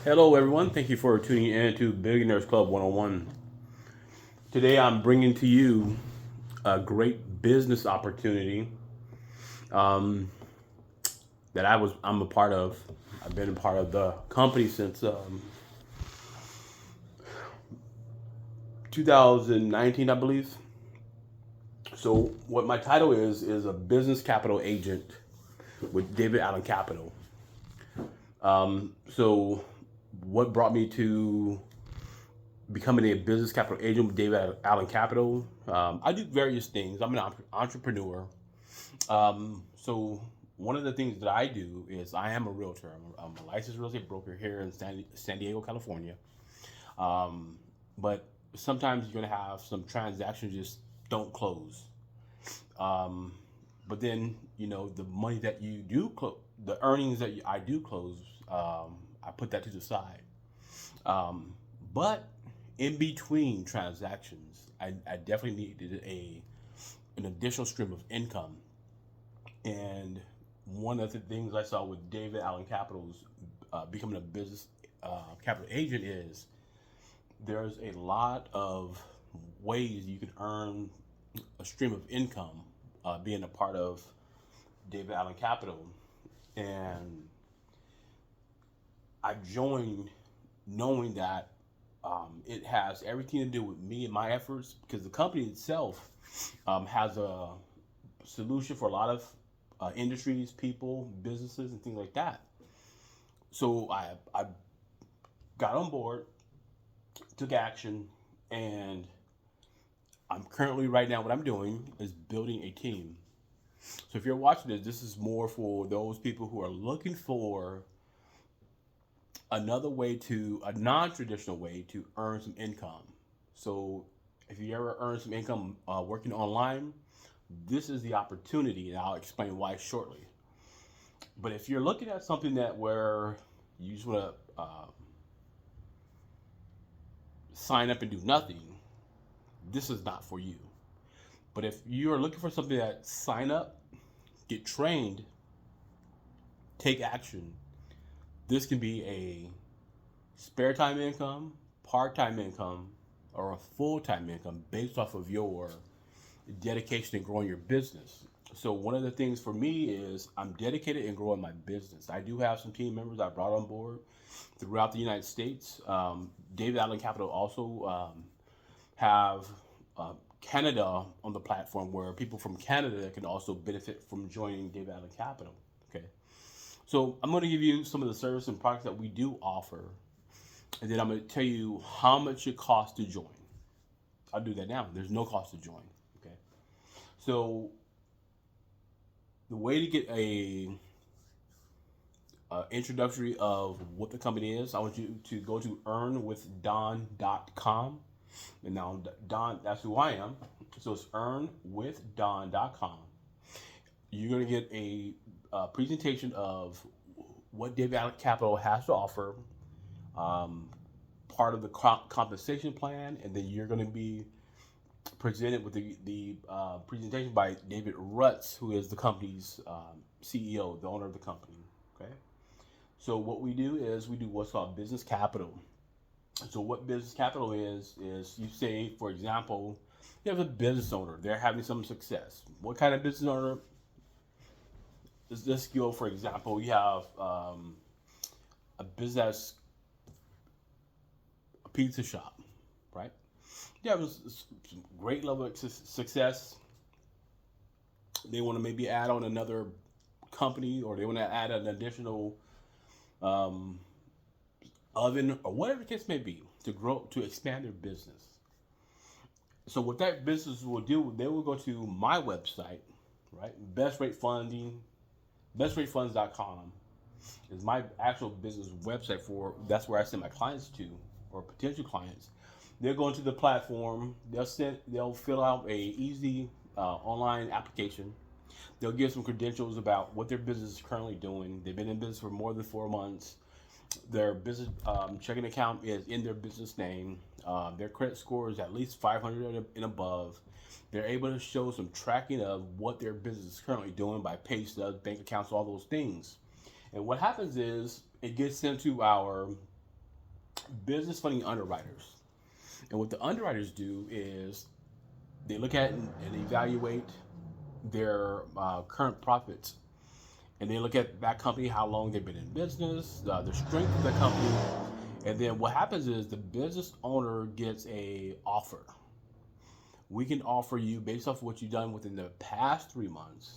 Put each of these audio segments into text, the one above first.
Hello, everyone. Thank you for tuning in to Billionaires Club 101. Today, I'm bringing to you a great business opportunity um, that I'm a part of. I've been a part of the company since 2019, I believe. So, what my title is a business capital agent with David Allen Capital. So, what brought me to becoming a business capital agent with David Allen Capital? I do various things. I'm an entrepreneur. So one of the things that I do is I am a realtor. I'm a licensed real estate broker here in San Diego, California. Um, but sometimes you're gonna have some transactions just don't close. Um, but then the money that you do close, the earnings that I do close, I put that to the side. Um, but in between transactions, I definitely needed a an additional stream of income. And one of the things I saw with David Allen Capital's becoming a business capital agent is there's a lot of ways you can earn a stream of income being a part of David Allen Capital. And I joined knowing that it has everything to do with me and my efforts because the company itself has a solution for a lot of industries, people, businesses, and things like that. So I got on board, took action, and I'm currently right now what I'm doing is building a team. So if you're watching this, this is more for those people who are looking for another way to a non-traditional way to earn some income. So if you ever earn some income working online, this is the opportunity, and I'll explain why shortly. But if you're looking at something that where you just want to sign up and do nothing, this is not for you. But if you're looking for something that sign up, get trained, take action, this can be a spare time income, part time income, or a full time income based off of your dedication in growing your business. So one of the things for me is I'm dedicated in growing my business. I do have some team members I brought on board throughout the United States. David Allen Capital also have Canada on the platform where people from Canada can also benefit from joining David Allen Capital. Okay, so I'm going to give you some of the service and products that we do offer, and then I'm going to tell you how much it costs to join. I'll do that now. There's no cost to join. Okay, so the way to get a introductory of what the company is, I want you to go to earnwithdon.com. And now, Don, that's who I am. So it's earnwithdon.com. You're going to get a presentation of what David Allen Capital has to offer, um, part of the compensation plan, and then you're going to be presented with the presentation by David Rutz, who is the company's CEO, the owner of the company. Okay. So what we do is we do what's called business capital. So what business capital is you say, for example, you have a business owner, they're having some success. What kind of business owner is this? Go, for example, you have a business, a pizza shop, right? You have some great level of success. They want to maybe add on another company, or they want to add an additional um, oven, or whatever the case may be, to grow, to expand their business. So what that business will do, they will go to my website, right? Best Rate Funding, bestratefunds.com is my actual business website for. That's where I send my clients to, or potential clients. They'll go into the platform. They'll fill out a easy online application. They'll give some credentials about what their business is currently doing. They've been in business for more than 4 months. Their business checking account is in their business name. Their credit score is at least 500 and above. They're able to show some tracking of what their business is currently doing by pay stubs, bank accounts, all those things. And what happens is it gets sent to our business funding underwriters. And what the underwriters do is they look at and evaluate their current profits, and they look at that company, how long they've been in business, the strength of the company, and then what happens is the business owner gets a offer. We can offer you, based off what you've done within the past 3 months,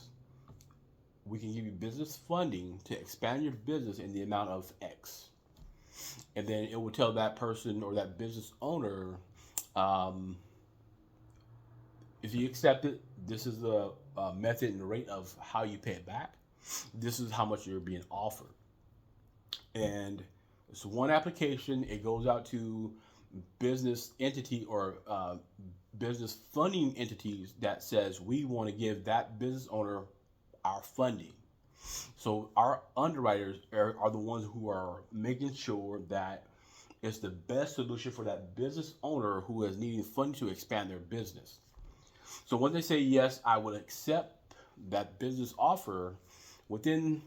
we can give you business funding to expand your business in the amount of X. And then it will tell that person or that business owner, um, if you accept it, this is the method and the rate of how you pay it back. This is how much you're being offered. And it's one application. It goes out to business entity or business funding entities that says we want to give that business owner our funding. So our underwriters are the ones who are making sure that it's the best solution for that business owner who is needing funding to expand their business. So when they say, yes, I would accept that business offer, within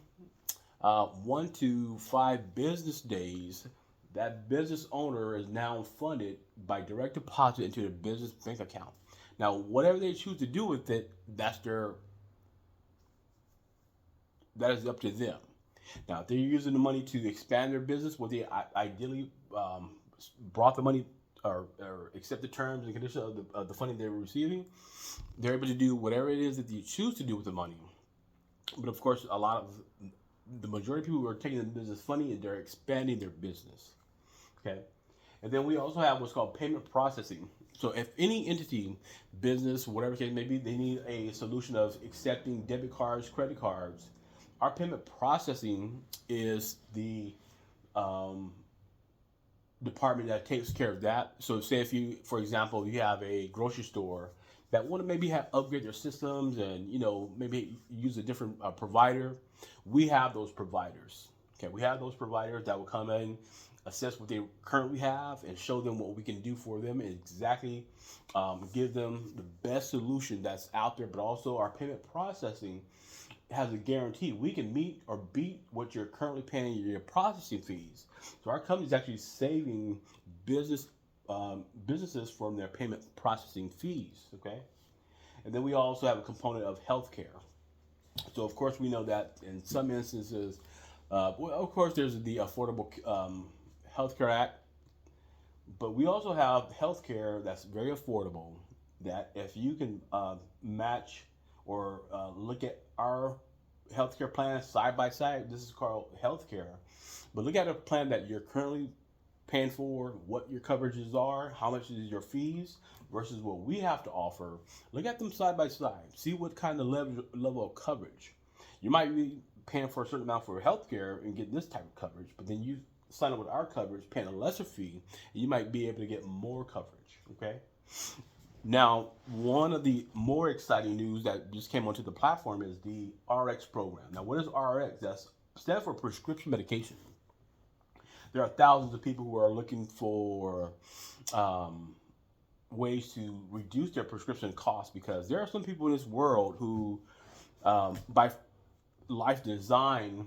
1 to 5 business days, that business owner is now funded by direct deposit into their business bank account. Now, whatever they choose to do with it, that is up to them. Now, if they're using the money to expand their business, what they ideally brought the money or accept the terms and conditions of the funding they're receiving, they're able to do whatever it is that they choose to do with the money. But of course, the majority of people who are taking the business funding and they're expanding their business. Okay. And then we also have what's called payment processing. So if any entity, business, whatever case may be, they need a solution of accepting debit cards, credit cards, our payment processing is the department that takes care of that. So say if you, for example, you have a grocery store that want to maybe upgrade their systems and, maybe use a different provider, we have those providers. Okay, we have those providers that will come in, assess what they currently have, and show them what we can do for them, and exactly give them the best solution that's out there. But also our payment processing has a guarantee. We can meet or beat what you're currently paying your processing fees. So our company is actually saving businesses from their payment processing fees. Okay, and then we also have a component of healthcare. So of course we know that in some instances, well, of course there's the Affordable Healthcare Act, but we also have healthcare that's very affordable. That if you can match or look at our healthcare plan side by side, this is called healthcare. But look at a plan that you're currently paying for, what your coverages are, how much is your fees versus what we have to offer. Look at them side by side. See what kind of level of coverage. You might be paying for a certain amount for healthcare and get this type of coverage, but then you sign up with our coverage, paying a lesser fee, and you might be able to get more coverage. Okay. Now, one of the more exciting news that just came onto the platform is the RX program. Now, what is RX? That stands for prescription medication. There are thousands of people who are looking for ways to reduce their prescription costs, because there are some people in this world who, by life design,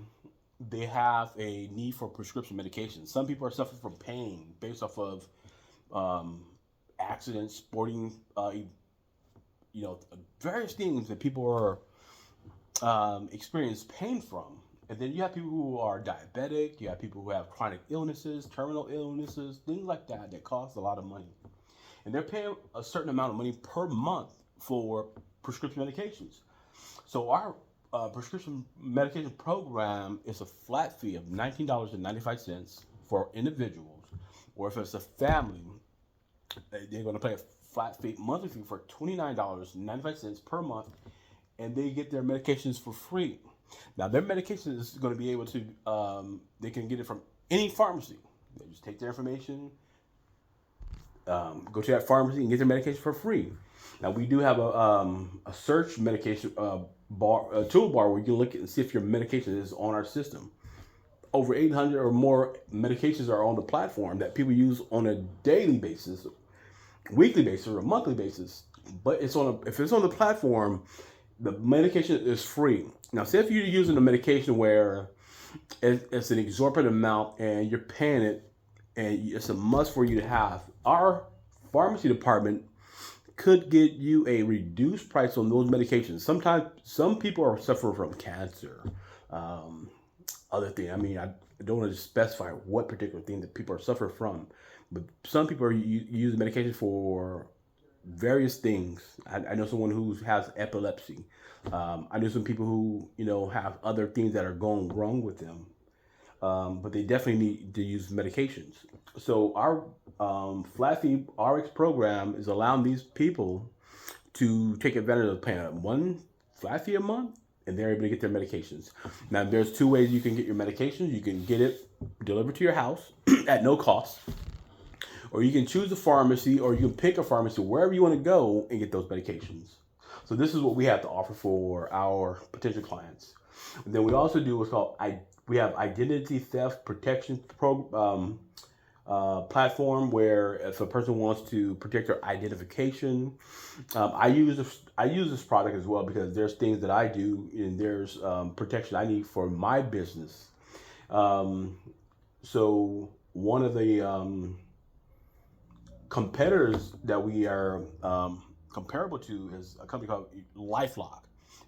they have a need for prescription medication. Some people are suffering from pain based off of accidents, sporting, various things that people are experience pain from. And then you have people who are diabetic, you have people who have chronic illnesses, terminal illnesses, things like that cost a lot of money. And they're paying a certain amount of money per month for prescription medications. So our prescription medication program is a flat fee of $19.95 for individuals, or if it's a family, they're going to pay a flat fee, monthly fee for $29.95 per month, and they get their medications for free. Now, their medication is going to be able to, they can get it from any pharmacy. They just take their information, go to that pharmacy and get their medication for free. Now, we do have a search medication toolbar where you can look and see if your medication is on our system. Over 800 or more medications are on the platform that people use on a daily basis, weekly basis, or a monthly basis. But if it's on the platform, the medication is free. Now, say if you're using a medication where it's an exorbitant amount and you're paying it and it's a must for you to have. Our pharmacy department could get you a reduced price on those medications. Sometimes some people are suffering from cancer, um, other thing. I mean, I don't want to specify what particular thing that people are suffering from, but some people are using medication for various things. I know someone who has epilepsy. I know some people who have other things that are going wrong with them, but they definitely need to use medications. So our flat fee RX program is allowing these people to take advantage of paying one flat fee a month, and they're able to get their medications. Now, there's two ways you can get your medications. You can get it delivered to your house at no cost, or you can choose a pharmacy, or you can pick a pharmacy wherever you want to go and get those medications. So this is what we have to offer for our potential clients. And then we also do what's called we have identity theft protection platform, where if a person wants to protect their identification, I use this product as well, because there's things that I do and there's protection I need for my business. So one of the competitors that we are comparable to is a company called LifeLock.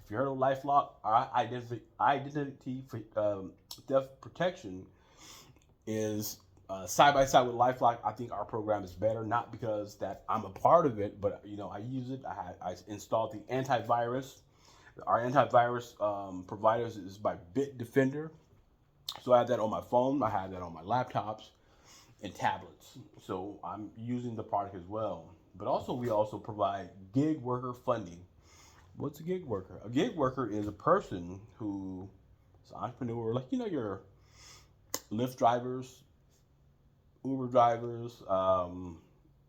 If you heard of LifeLock, our identity theft protection is side by side with LifeLock. I think our program is better, not because that I'm a part of it, but I use it. I installed the antivirus. Our antivirus provider is by Bitdefender. So I have that on my phone. I have that on my laptops and tablets. So I'm using the product as well. But also, we also provide gig worker funding. What's a gig worker? A gig worker is a person who is an entrepreneur, like your Lyft drivers, Uber drivers,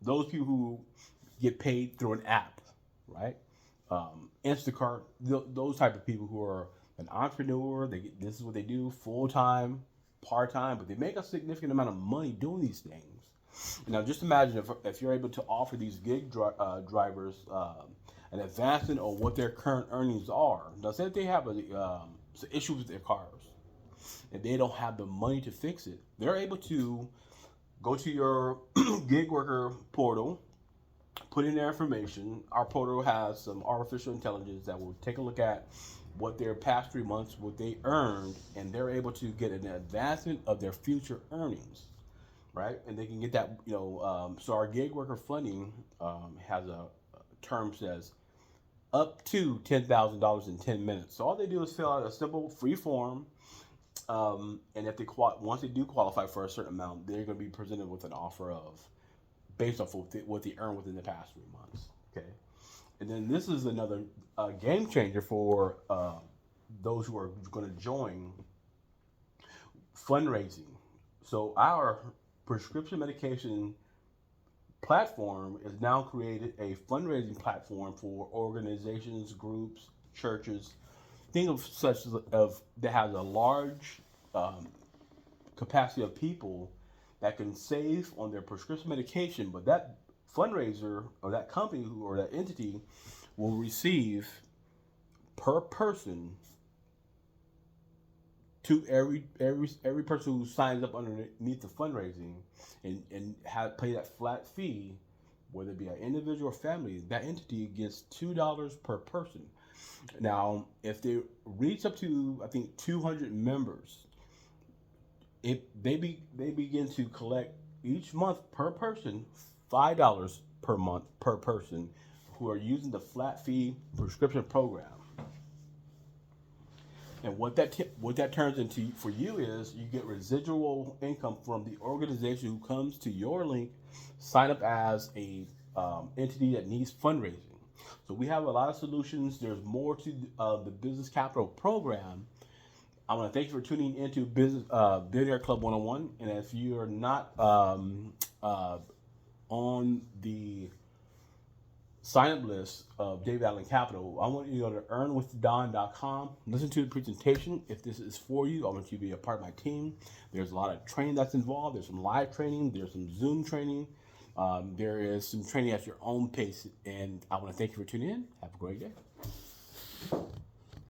those people who get paid through an app, right? Instacart, those type of people who are an entrepreneur. This is what they do, full time, part time, but they make a significant amount of money doing these things. Now, just imagine if you're able to offer these gig drivers an advancement on what their current earnings are. Now, say that they have an issue with their cars and they don't have the money to fix it, they're able to go to your gig worker portal, put in their information. Our portal has some artificial intelligence that will take a look at what their past 3 months, what they earned, and they're able to get an advancement of their future earnings, right? And they can get that, so our gig worker funding has a term says up to $10,000 in 10 minutes. So all they do is fill out a simple free form. And if once they do qualify for a certain amount, they're going to be presented with an offer based off of what they earned within the past 3 months. Okay, and then this is another game changer for those who are going to join fundraising. So our prescription medication platform has now created a fundraising platform for organizations, groups, churches. Think of such that has a large capacity of people that can save on their prescription medication, but that fundraiser or that company or that entity will receive per person to every person who signs up underneath the fundraising and pay that flat fee, whether it be an individual or family. That entity gets $2 per person. Now, if they reach up to, I think, 200 members, they begin to collect each month per person $5 per month per person who are using the flat fee prescription program. And what that turns into for you is you get residual income from the organization who comes to your link, sign up as a entity that needs fundraising. So we have a lot of solutions. There's more to the Business Capital program. I want to thank you for tuning into Billionaire Club 101. And if you are not on the sign-up list of David Allen Capital, I want you to go to earnwithdon.com. Listen to the presentation. If this is for you, I want you to be a part of my team. There's a lot of training that's involved. There's some live training. There's some Zoom training. There is some training at your own pace. And I want to thank you for tuning in. Have a great day.